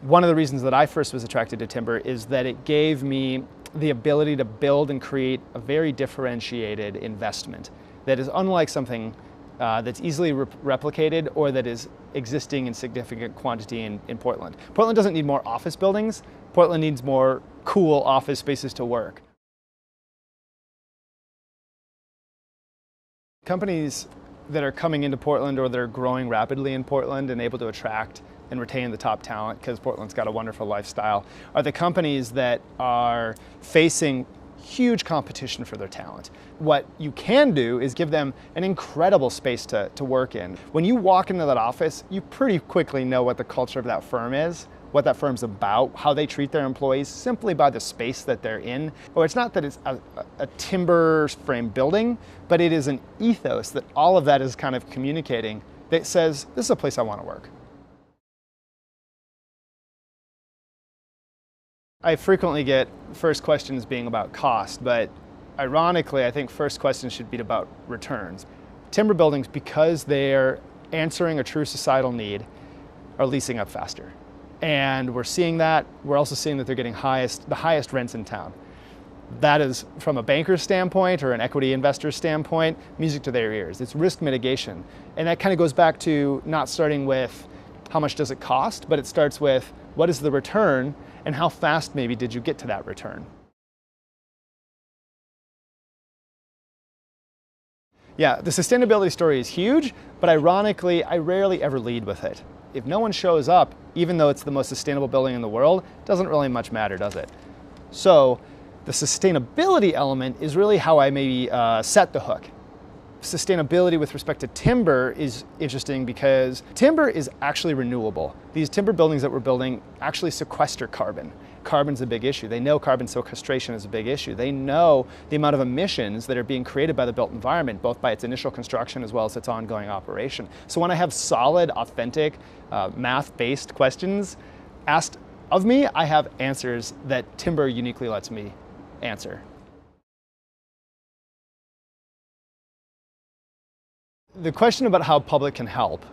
One of the reasons that I first was attracted to timber is that it gave me the ability to build and create a very differentiated investment that is unlike something that's easily replicated or that is existing in significant quantity in Portland. Portland doesn't need more office buildings. Portland needs more cool office spaces to work. Companies that are coming into Portland or that are growing rapidly in Portland and able to attract and retain the top talent, because Portland's got a wonderful lifestyle, are the companies that are facing huge competition for their talent. What you can do is give them an incredible space to work in. When you walk into that office, you pretty quickly know what the culture of that firm is, what that firm's about, how they treat their employees, simply by the space that they're in. Or it's not that it's a timber frame building, but it is an ethos that all of that is kind of communicating that says, this is a place I want to work. I frequently get first questions being about cost, but ironically, I think first questions should be about returns. Timber buildings, because they're answering a true societal need, are leasing up faster. And we're seeing that. We're also seeing that they're getting the highest rents in town. That is, from a banker's standpoint or an equity investor's standpoint, music to their ears. It's risk mitigation. And that kind of goes back to not starting with how much does it cost, but it starts with what is the return and how fast maybe did you get to that return. Yeah, the sustainability story is huge, but ironically, I rarely ever lead with it. If no one shows up, even though it's the most sustainable building in the world, it doesn't really much matter, does it? So the sustainability element is really how I maybe set the hook. Sustainability with respect to timber is interesting because timber is actually renewable. These timber buildings that we're building actually sequester carbon. Carbon's a big issue. They know carbon sequestration is a big issue. They know the amount of emissions that are being created by the built environment, both by its initial construction as well as its ongoing operation. So when I have solid, authentic, math-based questions asked of me, I have answers that timber uniquely lets me answer. The question about how public can help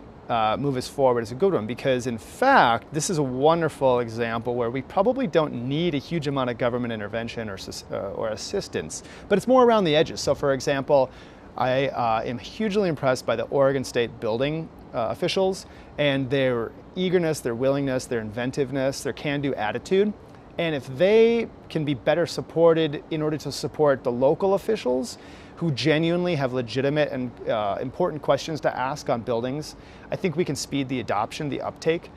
move us forward is a good one, because in fact, this is a wonderful example where we probably don't need a huge amount of government intervention or assistance, but it's more around the edges. So for example, I am hugely impressed by the Oregon State building officials and their eagerness, their willingness, their inventiveness, their can-do attitude. And if they can be better supported in order to support the local officials who genuinely have legitimate and important questions to ask on buildings, I think we can speed the adoption, the uptake,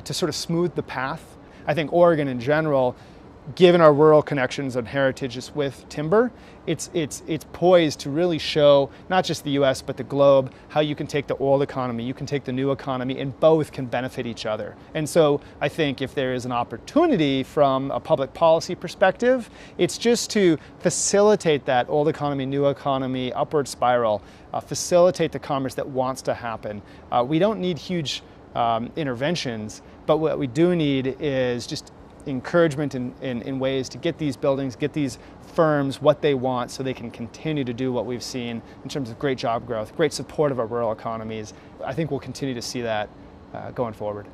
to sort of smooth the path. I think Oregon in general, given our rural connections and heritages with timber, it's poised to really show not just the US but the globe how you can take the old economy, you can take the new economy, and both can benefit each other. And so I think if there is an opportunity from a public policy perspective, it's just to facilitate that old economy, new economy, upward spiral, facilitate the commerce that wants to happen. We don't need huge interventions, but what we do need is just encouragement in ways to get these buildings, get these firms what they want so they can continue to do what we've seen in terms of great job growth, great support of our rural economies. I think we'll continue to see that going forward.